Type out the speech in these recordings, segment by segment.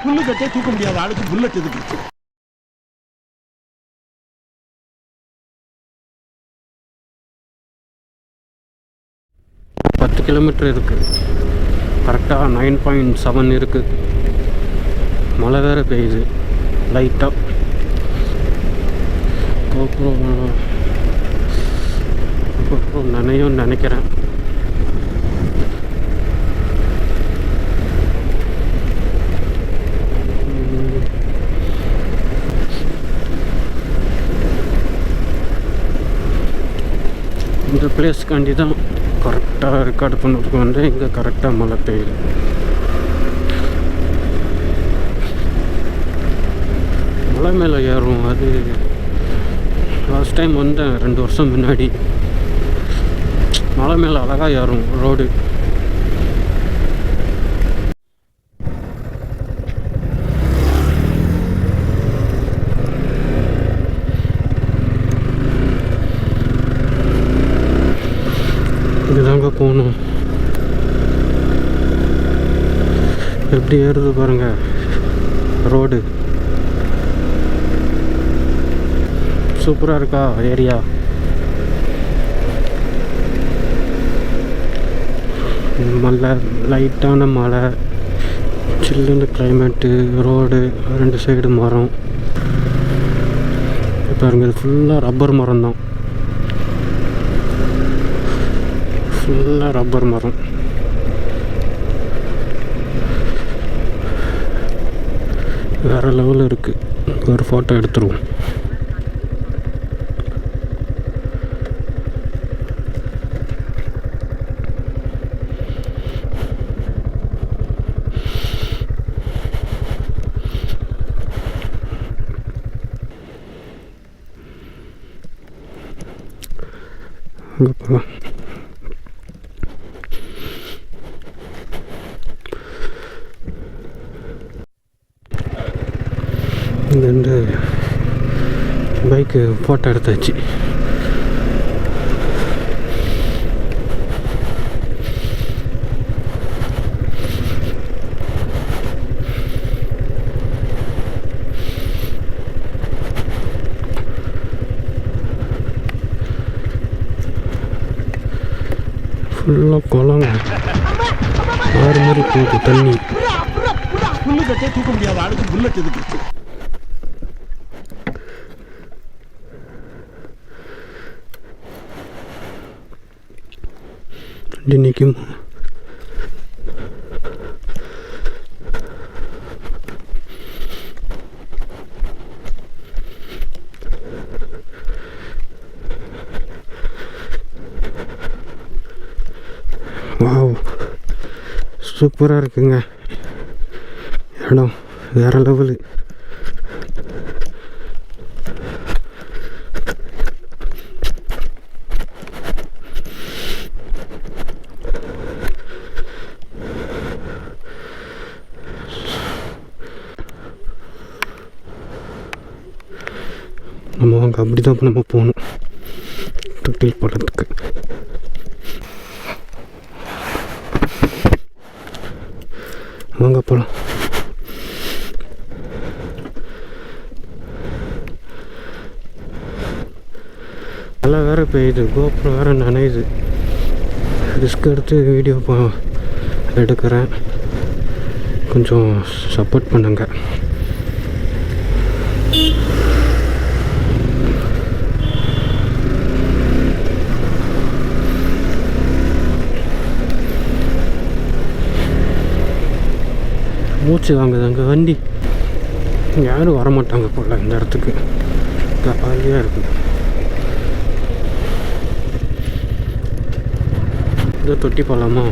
புல்லு கட்டே தூக்க முடியாத ஆளுக்கு புல்லட் எதுக்கு? 10 கிலோமீட்டர் இருக்குது. கரெக்டாக 9.7 இருக்குது. மழை வேறு பெய்யுது லைட்டாக. அப்புறம் நினைக்கிறேன். இந்த பிளேஸ்க்காண்டி தான் கரெக்டாக ரெக்கார்டு பண்ணுறதுக்கு வந்து இங்கே கரெக்டாக மழை பெய்யுது. மலை மேலே ஏறும். அது லாஸ்ட் டைம் வந்தேன் 2 வருஷம் முன்னாடி. மலை மேலே அழகாக ஏறும் ரோடு. இதுதாங்க போகணும். எப்படி ஏறுது பாருங்க ரோடு. சூப்பராக இருக்கா ஏரியா. மழை, லைட்டான மழை, சில்லுன்னு கிளைமேட்டு, ரோடு, 2 சைடு மரம். பாருங்க இது ஃபுல்லாக ரப்பர் மரம் தான். ஃபுல்லாக ரப்பர் மரம். வேறு லெவலில் இருக்குது. ஒரு ஃபோட்டோ எடுத்துருவோம். அங்கே போகலாம். இங்கேருந்து பைக்கு ஃபோட்டோ எடுத்தாச்சு. ஃபுல்லாக குளங்க, ஆறு மாதிரி போகுது தண்ணி. புல்லு கட்டே தூக்க முடியாத ஆளுக்கு புல்லட் எதுக்கு? வண்டி நிற்கும். வாவ், சூப்பராக இருக்குங்க இடம். வேறு லெவலு. நம்ம அங்கே அப்படி தான் நம்ம போகணும் தொட்டில் போடுறதுக்கு. வாங்க போகலாம். நல்லா வேறு பெய்யுது. கோபுரம் வேறு நனையுது. ரிஸ்க் எடுத்து வீடியோ எடுக்கிறேன். கொஞ்சம் சப்போர்ட் பண்ணுங்க. மூச்சு வாங்குது அங்கே வண்டி. யாரும் வரமாட்டாங்க போல இந்த இடத்துக்கு. காலியாக இருக்குது. இதை தொட்டி போகலாமா?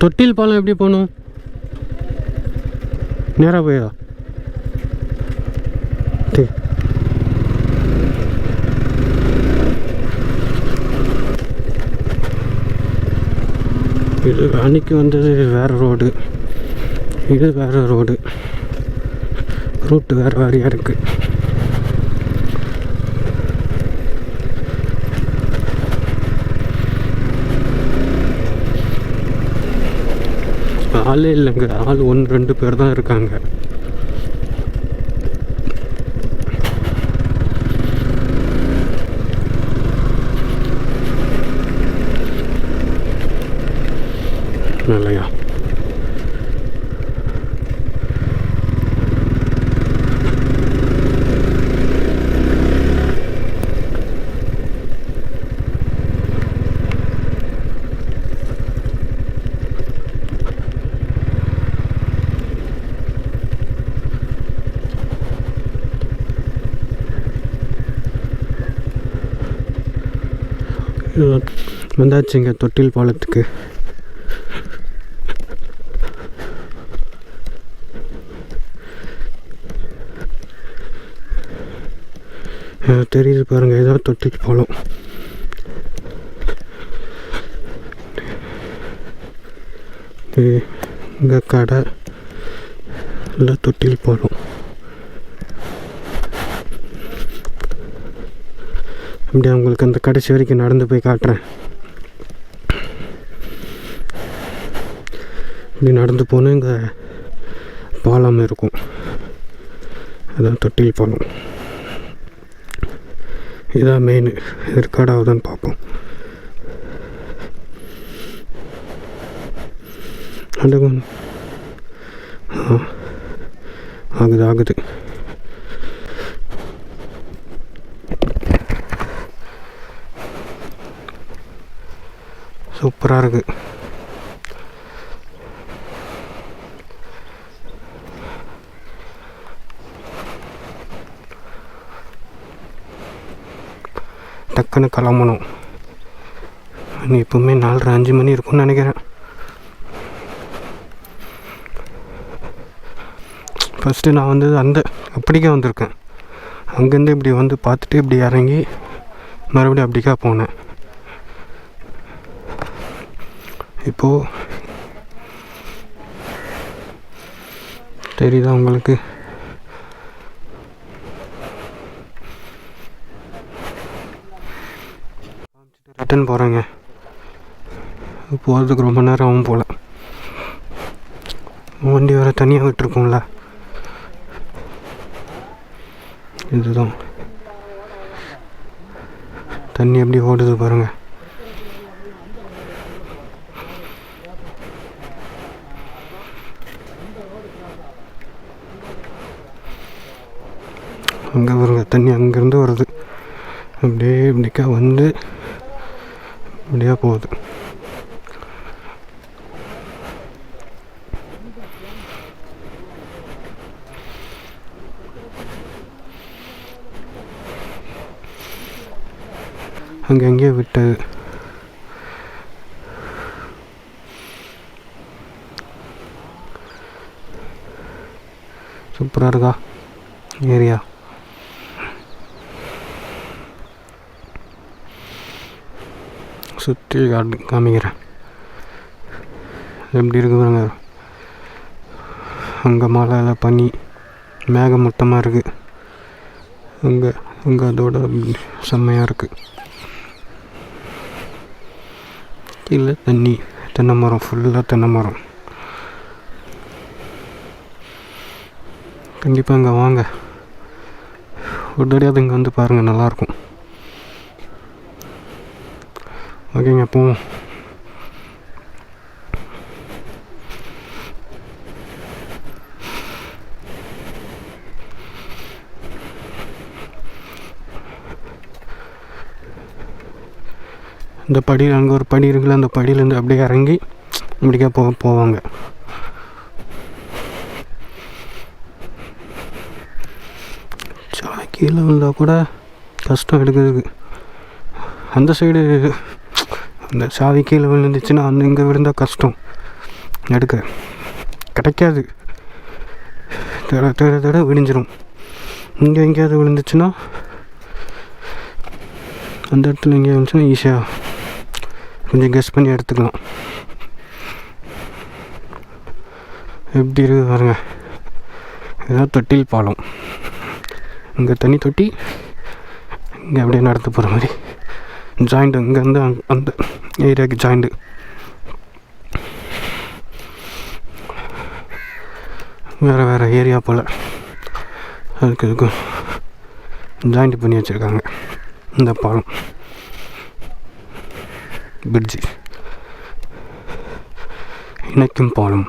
தொட்டில் பாலம் எப்படி போகணும்? நேராக போயா? இது அன்னைக்கு வந்தது வேறு ரோடு, இது வேறு ரோடு, ரூட்டு வேறு வேறையாக இருக்குது. ஆளே இல்லைங்க, ஆள் 1-2 பேர் தான் இருக்காங்க. இல்லையா? வந்தாச்சுங்க தொட்டில் பாலத்துக்கு. தெரியுது பாருங்கள், இதான் தொட்டில் பாலம். இங்கே கடை இல்லை, தொட்டில் பாலம். அப்படியே உங்களுக்கு அந்த கடைசி வரைக்கும் நடந்து போய் காட்டுறேன். இப்படி நடந்து போனால் இங்கே பாலம் இருக்கும், அதான் தொட்டில் பாலம். இதான் மெயின். ரெக்கார்டாகுதான்னு பார்ப்போம். ஆகுது. சூப்பராக இருக்குது. டக்குன்னு கிளம்பணும். இப்போவுமே 4:30-5 மணி இருக்கும்னு நினைக்கிறேன். ஃபஸ்ட்டு நான் வந்து அப்படிக்கா வந்திருக்கேன். அங்கேருந்து இப்படி வந்து பார்த்துட்டு இப்படி இறங்கி மறுபடியும் அப்படிக்கா போனேன். இப்போது தெரியுதா உங்களுக்கு? ரிட்டன் போகிறேங்க. போகிறதுக்கு ரொம்ப நேரம் ஆகும் போல். வண்டி வேறு தனியாக விட்டுருக்கோம்ல. இதுதான் தண்ணி எப்படி ஓடுது பாருங்கள். அங்கே வருங்க தண்ணி, அங்கேருந்து வருது. அப்படியே இப்படிக்கா வந்து இப்படியா போகுது. அங்கங்கே விட்டது. சூப்பராக இருக்கா ஏரியா. சுற்றி காமிக்கிறேன் எப்படி இருக்கு பாருங்க. அங்கே மலையில் பனி மேகமூட்டமாக இருக்குது. அங்கே அதோட செம்மையாக இருக்குது. கீழே தண்ணி, தென்னை மரம், ஃபுல்லாக தென்னை மரம். கண்டிப்பாக இங்கே வாங்க, ஒரு தடையாவது இங்கே வந்து பாருங்கள், நல்லாயிருக்கும். ஓகேங்க, போவோம். இந்த படி, அங்கே ஒரு படி இருக்குல்ல, அந்த படியிலேருந்து அப்படியே இறங்கி இப்படிக்கா போவாங்க. கீழே வந்தால் கூட கஷ்டம் எடுக்கிறதுக்கு. அந்த சைடு அந்த சாவி கீழே விழுந்துச்சுன்னா இங்கே விழுந்தால் கஷ்டம் எடுக்க, கிடைக்காது. தட விடிஞ்சிடும். இங்கே எங்கேயாவது விழுந்துச்சுன்னா, அந்த இடத்துல எங்கேயா விழுந்துச்சுன்னா ஈஸியாக கொஞ்சம் கெஸ் பண்ணி எடுத்துக்கலாம். எப்படி இருக்குது பாருங்க. இதுதான் தொட்டில் பாலம். இங்கே தண்ணி தொட்டி, இங்கே அப்படியே நடந்து போகிற மாதிரி ஜாயிண்ட்டு. இங்கேருந்து அந்த ஏரியாவுக்கு ஜாயிண்ட்டு. வேறு ஏரியா போல் அதுக்கு இதுக்கும் ஜாயிண்ட் பண்ணி வச்சுருக்காங்க. இந்த பாலம் பிரிட்ஜி இணைக்கும் பாலம்.